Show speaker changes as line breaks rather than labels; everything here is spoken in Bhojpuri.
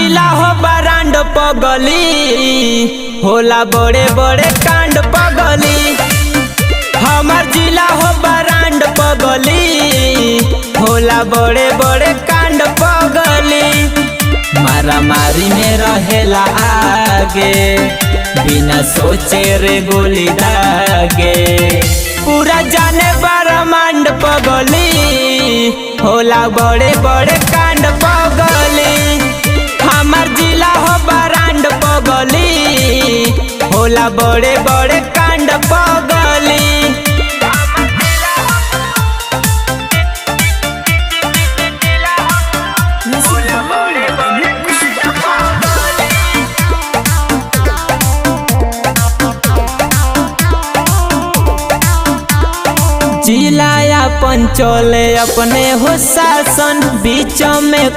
जिला हो बरांड पगली, होला बड़े बड़े कांड पगली। हमार जिला हो बरांड पगली, होला बड़े बड़े कांड पगली। मारा मारी में रहेला आगे, बिना सोचे रे गोली दागे। पूरा जाने ब्रह्मांड पगली, होला बड़े बड़े कांड पगली। हमार जिला हो बरांड पगली, होला बड़े बड़े कांड पगली। जिलाया पंचोले अपने हो शासन, बीच में